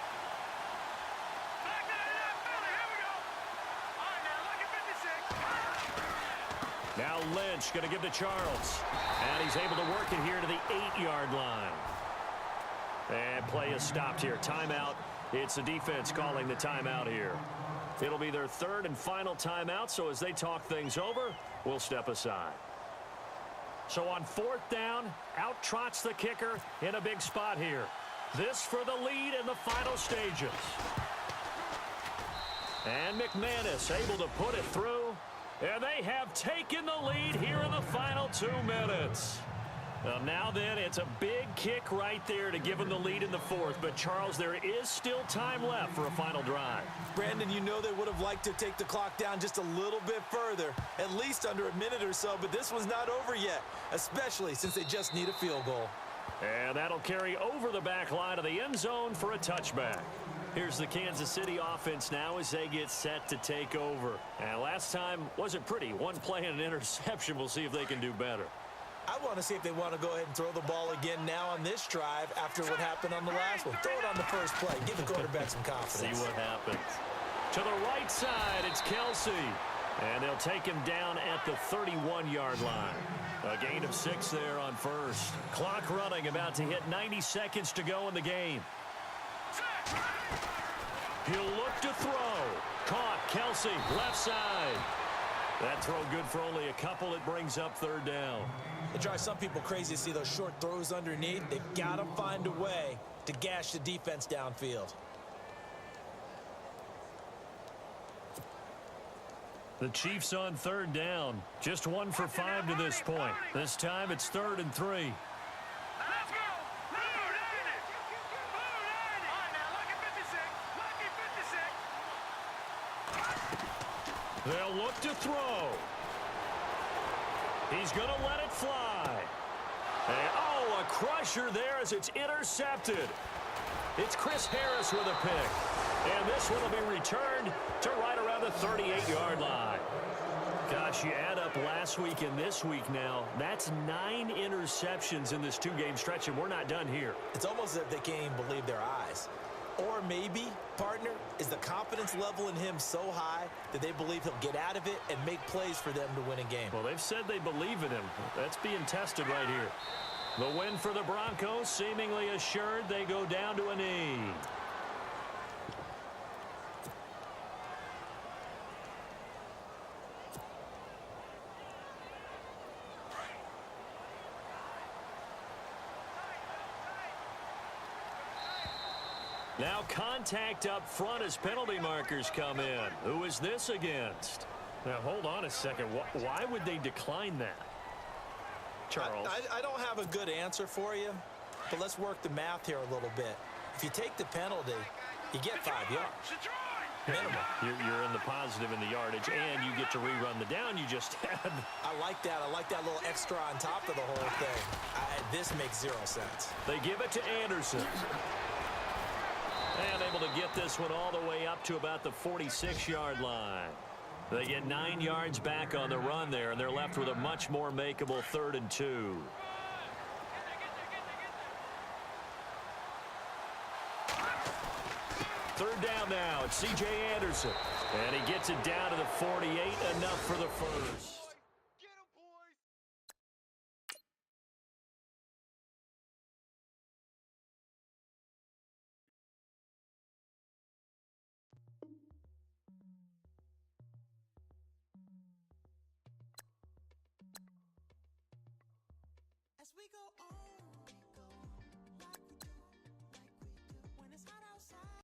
Back to the NFL. Here we go. All right, now look at 56.
Now Lynch going to give to Charles. And he's able to work it here to the 8-yard line. And play is stopped here. Timeout. It's the defense calling the timeout here. It'll be their third and final timeout, so as they talk things over, we'll step aside. So on fourth down, out trots the kicker in a big spot here. This for the lead in the final stages. And McManus able to put it through. And they have taken the lead here in the final 2 minutes. Now then, it's a big kick right there to give them the lead in the fourth. But, Charles, there is still time left for a final drive.
Brandon, you know they would have liked to take the clock down just a little bit further, at least under a minute or so, but this one's not over yet, especially since they just need a field goal.
And that'll carry over the back line of the end zone for a touchback. Here's the Kansas City offense now as they get set to take over. And last time wasn't pretty. One play and an interception. We'll see if they can do better.
I want to see if they want to go ahead and throw the ball again now on this drive after what happened on the last one. Throw it on the first play. Give the quarterback some confidence.
See what happens. To the right side, it's Kelsey. And they'll take him down at the 31-yard line. A gain of 6 there on first. Clock running, about to hit 90 seconds to go in the game. He'll look to throw. Caught, Kelsey, left side. That throw good for only a couple. It brings up third down.
It drives some people crazy to see those short throws underneath. They've got to find a way to gash the defense downfield.
The Chiefs on third down. Just 1 for 5 to this point. This time it's 3rd and 3.
Let's go. Move, Andy. Move, Andy. All right, now look at 56. Lucky 56.
They'll look to throw. He's going to let it fly. And, oh, a crusher there as it's intercepted. It's Chris Harris with a pick. And this one will be returned to right around the 38-yard line. Gosh, you add up last week and this week now, that's 9 interceptions in this 2-game stretch, and we're not done here.
It's almost as if they can't even believe their eyes. Or maybe, partner, is the confidence level in him so high that they believe he'll get out of it and make plays for them to win a game.
Well, they've said they believe in him. That's being tested right here. The win for the Broncos, seemingly assured. They go down to a knee. Now contact up front as penalty markers come in. Who is this against? Now, hold on a second. Why would they decline that? Charles.
I don't have a good answer for you, but let's work the math here a little bit. If you take the penalty, you get 5 yards. Minimum.
You're in the positive in the yardage, and you get to rerun the down you just had.
I like that. I like that little extra on top of the whole thing. This makes 0 sense.
They give it to Anderson. And able to get this one all the way up to about the 46-yard line. They get 9 yards back on the run there, and they're left with a much more makeable 3rd and 2. Third down now. It's C.J. Anderson. And he gets it down to the 48, enough for the first.
As we go on.